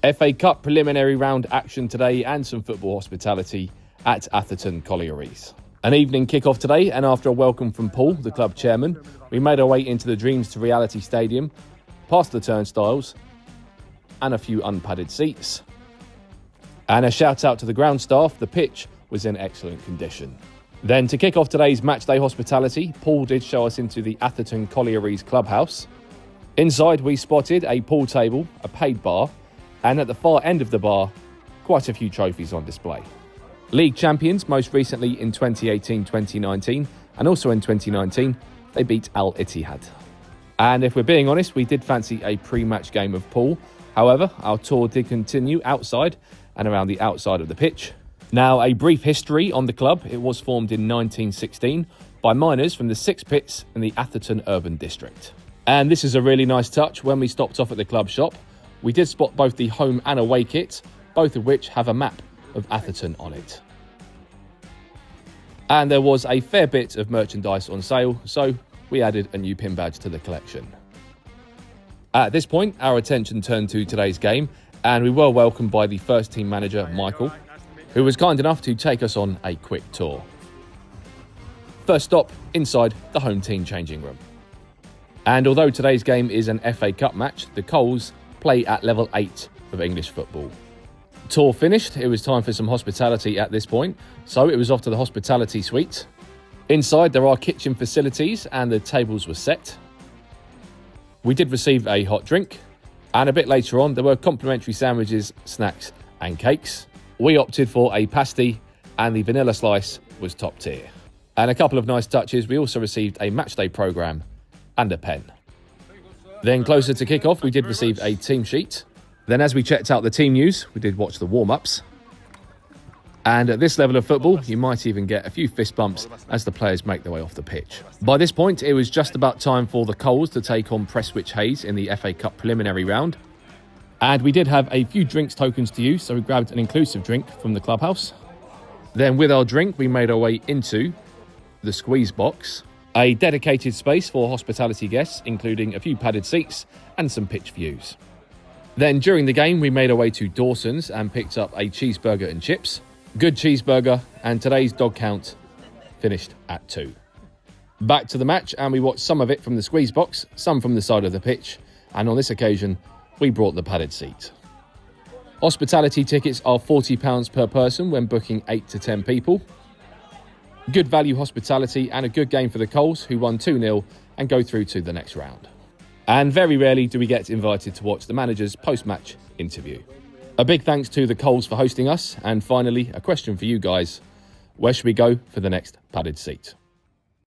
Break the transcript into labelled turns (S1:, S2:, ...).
S1: FA Cup preliminary round action today and some football hospitality at Atherton Collieries. An evening kick-off today, and after a welcome from Paul, the club chairman, we made our way into the Dreams to Reality Stadium, past the turnstiles and a few unpadded seats. And a shout out to the ground staff, the pitch was in excellent condition. Then to kick off today's matchday hospitality, Paul did show us into the Atherton Collieries Clubhouse. Inside we spotted a pool table, a paid bar, and at the far end of the bar, quite a few trophies on display. League champions most recently in 2018-2019, and also in 2019, they beat Al Ittihad. And if we're being honest, we did fancy a pre-match game of pool. However, our tour did continue outside and around the outside of the pitch. Now, a brief history on the club. It was formed in 1916 by miners from the 6 pits in the Atherton Urban District. And this is a really nice touch. When we stopped off at the club shop, we did spot both the home and away kits, both of which have a map of Atherton on it. And there was a fair bit of merchandise on sale, so we added a new pin badge to the collection. At this point, our attention turned to today's game, and we were welcomed by the first team manager, Michael, who was kind enough to take us on a quick tour. First stop, inside the home team changing room. And although today's game is an FA Cup match, the Coles play at level 8 of English football. Tour finished, it was time for some hospitality at this point, so it was off to the hospitality suite. Inside there are kitchen facilities and the tables were set. We did receive a hot drink, and a bit later on there were complimentary sandwiches, snacks and cakes. We opted for a pasty, and the vanilla slice was top tier. And a couple of nice touches, we also received a matchday programme and a pen. Then closer to kick-off we did receive a team sheet. Then as we checked out the team news, we did watch the warm-ups. And at this level of football, you might even get a few fist bumps as the players make their way off the pitch. By this point, it was just about time for the Coles to take on Prestwich Hayes in the FA Cup preliminary round. And we did have a few drinks tokens to use, so we grabbed an inclusive drink from the clubhouse. Then with our drink, we made our way into the squeeze box, a dedicated space for hospitality guests, including a few padded seats and some pitch views. Then during the game, we made our way to Dawson's and picked up a cheeseburger and chips. Good cheeseburger, and today's dog count finished at 2. Back to the match, and we watched some of it from the squeeze box, some from the side of the pitch, and on this occasion, we brought the padded seat. Hospitality tickets are £40 per person when booking 8 to 10 people. Good value hospitality and a good game for the Coles, who won 2-0 and go through to the next round. And very rarely do we get invited to watch the manager's post-match interview. A big thanks to the Coles for hosting us, and finally, a question for you guys. Where should we go for the next padded seat?